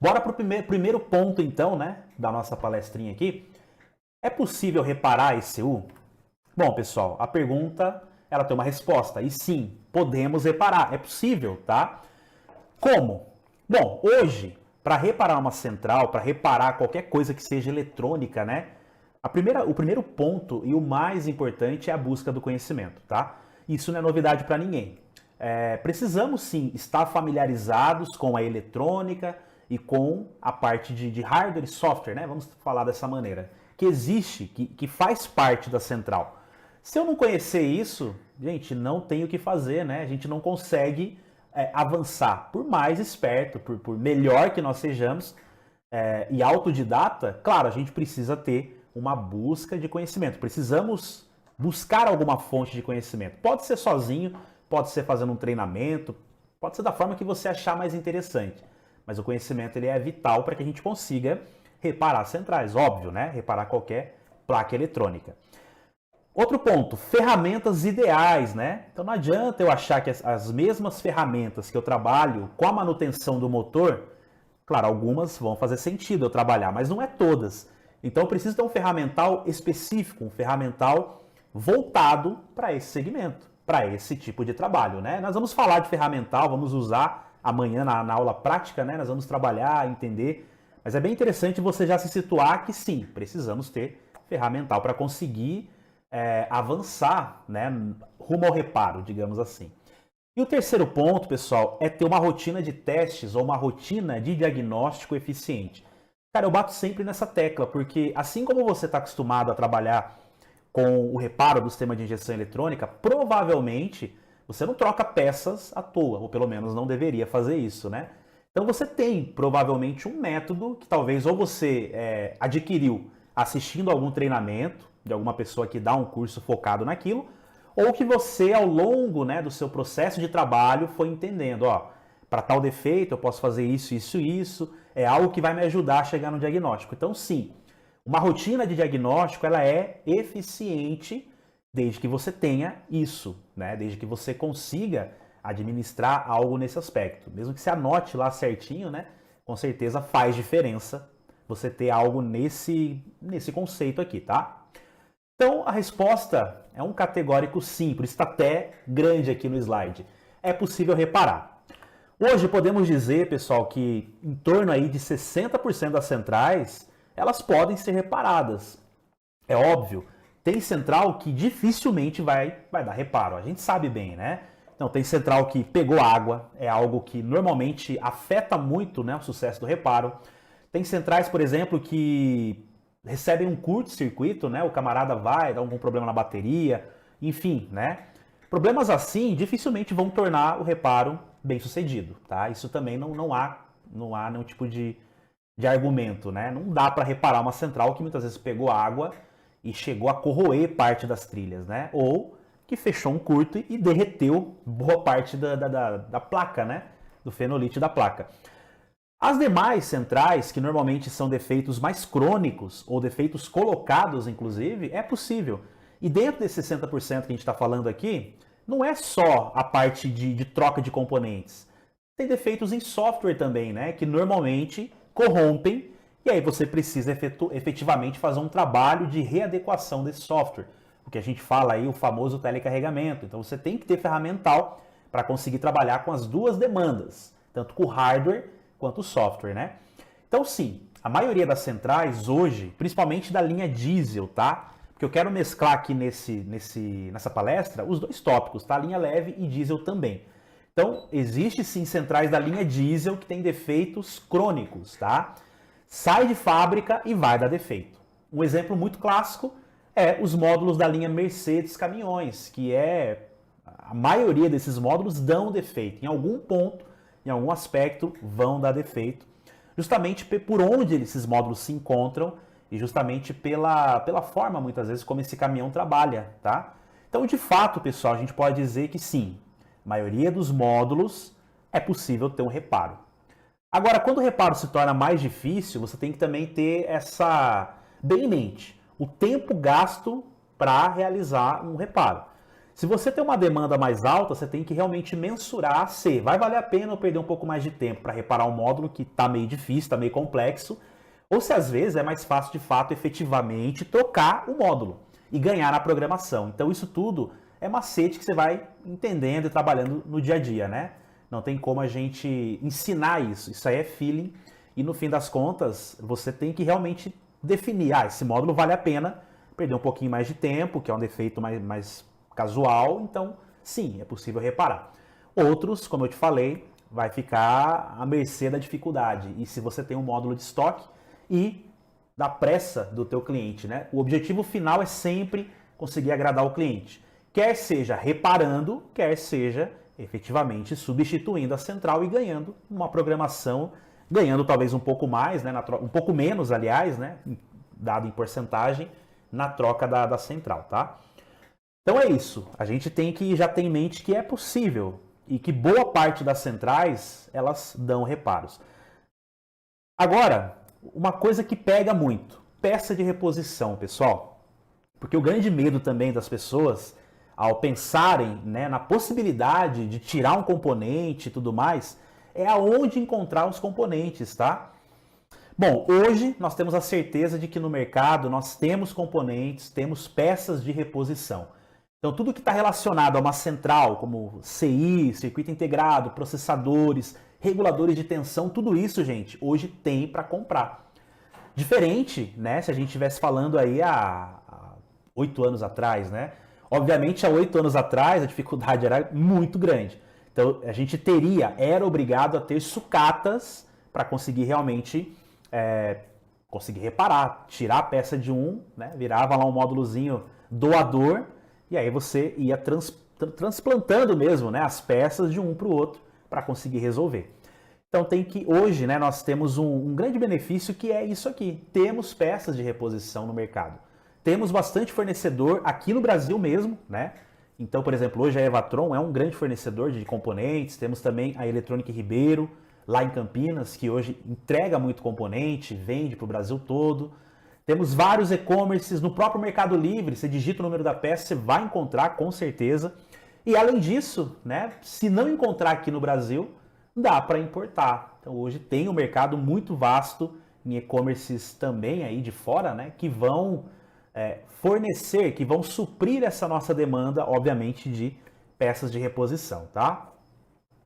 Bora para o primeiro ponto, então, né, da nossa palestrinha aqui. É possível reparar ECU? Bom, pessoal, a pergunta ela tem uma resposta. E sim, podemos reparar. É possível, tá? Como? Bom, hoje, para reparar uma central, para reparar qualquer coisa que seja eletrônica, né? O primeiro ponto e o mais importante é a busca do conhecimento, tá? Isso não é novidade para ninguém. Precisamos sim estar familiarizados com a eletrônica e com a parte de hardware e software, né? Vamos falar dessa maneira. Que existe, que faz parte da central. Se eu não conhecer isso, gente, não tem o que fazer, né? A gente não consegue avançar. Por mais esperto, por melhor que nós sejamos e autodidata, claro, a gente precisa ter uma busca de conhecimento. Precisamos buscar alguma fonte de conhecimento. Pode ser sozinho, pode ser fazendo um treinamento, pode ser da forma que você achar mais interessante. Mas o conhecimento ele é vital para que a gente consiga reparar centrais, óbvio, né? Reparar qualquer placa eletrônica. Outro ponto, ferramentas ideais, né? Então não adianta eu achar que as mesmas ferramentas que eu trabalho com a manutenção do motor, claro, algumas vão fazer sentido eu trabalhar, mas não é todas. Então eu preciso ter um ferramental específico, um ferramental voltado para esse segmento, para esse tipo de trabalho, né? Nós vamos falar de ferramental, vamos usar amanhã na aula prática, né? Nós vamos trabalhar, entender, mas é bem interessante você já se situar que sim, precisamos ter ferramental para conseguir avançar, né, rumo ao reparo, digamos assim. E o terceiro ponto, pessoal, é ter uma rotina de testes ou uma rotina de diagnóstico eficiente. Cara, eu bato sempre nessa tecla, porque assim como você está acostumado a trabalhar com o reparo do sistema de injeção eletrônica, provavelmente você não troca peças à toa, ou pelo menos não deveria fazer isso, né? Então você tem provavelmente um método que talvez ou você adquiriu assistindo algum treinamento de alguma pessoa que dá um curso focado naquilo, ou que você ao longo, né, do seu processo de trabalho foi entendendo, ó, para tal defeito eu posso fazer isso, isso, isso, é algo que vai me ajudar a chegar no diagnóstico. Então sim, uma rotina de diagnóstico ela é eficiente desde que você tenha isso, né, desde que você consiga administrar algo nesse aspecto. Mesmo que você anote lá certinho, né, com certeza faz diferença você ter algo nesse conceito aqui, tá? Então, a resposta é um categórico sim, por isso está até grande aqui no slide. É possível reparar. Hoje podemos dizer, pessoal, que em torno aí de 60% das centrais, elas podem ser reparadas. É óbvio, tem central que dificilmente vai dar reparo, a gente sabe bem, né? Então, tem central que pegou água, é algo que normalmente afeta muito, né, o sucesso do reparo. Tem centrais, por exemplo, que recebem um curto-circuito, né? O camarada vai dar algum problema na bateria, enfim, né? Problemas assim dificilmente vão tornar o reparo bem sucedido, tá? Isso também não há nenhum tipo de argumento, né? Não dá para reparar uma central que muitas vezes pegou água e chegou a corroer parte das trilhas, né? Ou que fechou um curto e derreteu boa parte da placa, né? Do fenolite da placa. As demais centrais, que normalmente são defeitos mais crônicos ou defeitos colocados, inclusive, é possível. E dentro desses 60% que a gente está falando aqui, não é só a parte de troca de componentes. Tem defeitos em software também, né? Que normalmente corrompem e aí você precisa efetivamente fazer um trabalho de readequação desse software. O que a gente fala aí, o famoso telecarregamento. Então você tem que ter ferramental para conseguir trabalhar com as duas demandas, tanto com o hardware quanto o software, né? Então sim, a maioria das centrais hoje, principalmente da linha diesel, tá? Porque eu quero mesclar aqui nessa palestra os dois tópicos, tá? Linha leve e diesel também. Então, existe sim centrais da linha diesel que tem defeitos crônicos, tá? Sai de fábrica e vai dar defeito. Um exemplo muito clássico é os módulos da linha Mercedes caminhões, que a maioria desses módulos dão defeito. Em algum ponto, em algum aspecto, vão dar defeito, justamente por onde esses módulos se encontram e justamente pela forma, muitas vezes, como esse caminhão trabalha, tá? Então, de fato, pessoal, a gente pode dizer que sim, a maioria dos módulos é possível ter um reparo. Agora, quando o reparo se torna mais difícil, você tem que também ter bem em mente, o tempo gasto para realizar um reparo. Se você tem uma demanda mais alta, você tem que realmente mensurar se vai valer a pena eu perder um pouco mais de tempo para reparar um módulo que está meio difícil, está meio complexo, ou se às vezes é mais fácil de fato efetivamente trocar o módulo e ganhar na programação. Então isso tudo é macete que você vai entendendo e trabalhando no dia a dia, né? Não tem como a gente ensinar isso. Isso aí é feeling e no fim das contas você tem que realmente definir, esse módulo vale a pena perder um pouquinho mais de tempo, que é um defeito mais casual, então sim, é possível reparar. Outros, como eu te falei, vai ficar à mercê da dificuldade. E se você tem um módulo de estoque e da pressa do teu cliente, né? O objetivo final é sempre conseguir agradar o cliente. Quer seja reparando, quer seja efetivamente substituindo a central e ganhando uma programação, ganhando talvez um pouco mais, né? Um pouco menos, aliás, né? Dado em porcentagem, na troca da central, tá? Então é isso. A gente tem que já ter em mente que é possível e que boa parte das centrais, elas dão reparos. Agora, uma coisa que pega muito, peça de reposição, pessoal. Porque o grande medo também das pessoas, ao pensarem, né, na possibilidade de tirar um componente e tudo mais, é aonde encontrar os componentes, tá? Bom, hoje nós temos a certeza de que no mercado nós temos componentes, temos peças de reposição. Então tudo que está relacionado a uma central, como CI, circuito integrado, processadores, reguladores de tensão, tudo isso, gente, hoje tem para comprar. Diferente, né, se a gente estivesse falando aí há 8 anos atrás, né? Obviamente, há 8 anos atrás a dificuldade era muito grande. Então a gente era obrigado a ter sucatas para conseguir realmente conseguir reparar, tirar a peça de né? Virava lá um módulozinho doador e aí você ia transplantando mesmo, né, as peças de um para o outro para conseguir resolver. Então hoje, né, nós temos um grande benefício que é isso aqui. Temos peças de reposição no mercado. Temos bastante fornecedor aqui no Brasil mesmo, né? Então, por exemplo, hoje a Evatron é um grande fornecedor de componentes. Temos também a Eletrônica Ribeiro, lá em Campinas, que hoje entrega muito componente, vende para o Brasil todo. Temos vários e-commerces no próprio Mercado Livre, você digita o número da peça, você vai encontrar com certeza. E além disso, né, se não encontrar aqui no Brasil, dá para importar. Então hoje tem um mercado muito vasto em e-commerces também aí de fora, né, que vão fornecer, que vão suprir essa nossa demanda, obviamente, de peças de reposição, tá?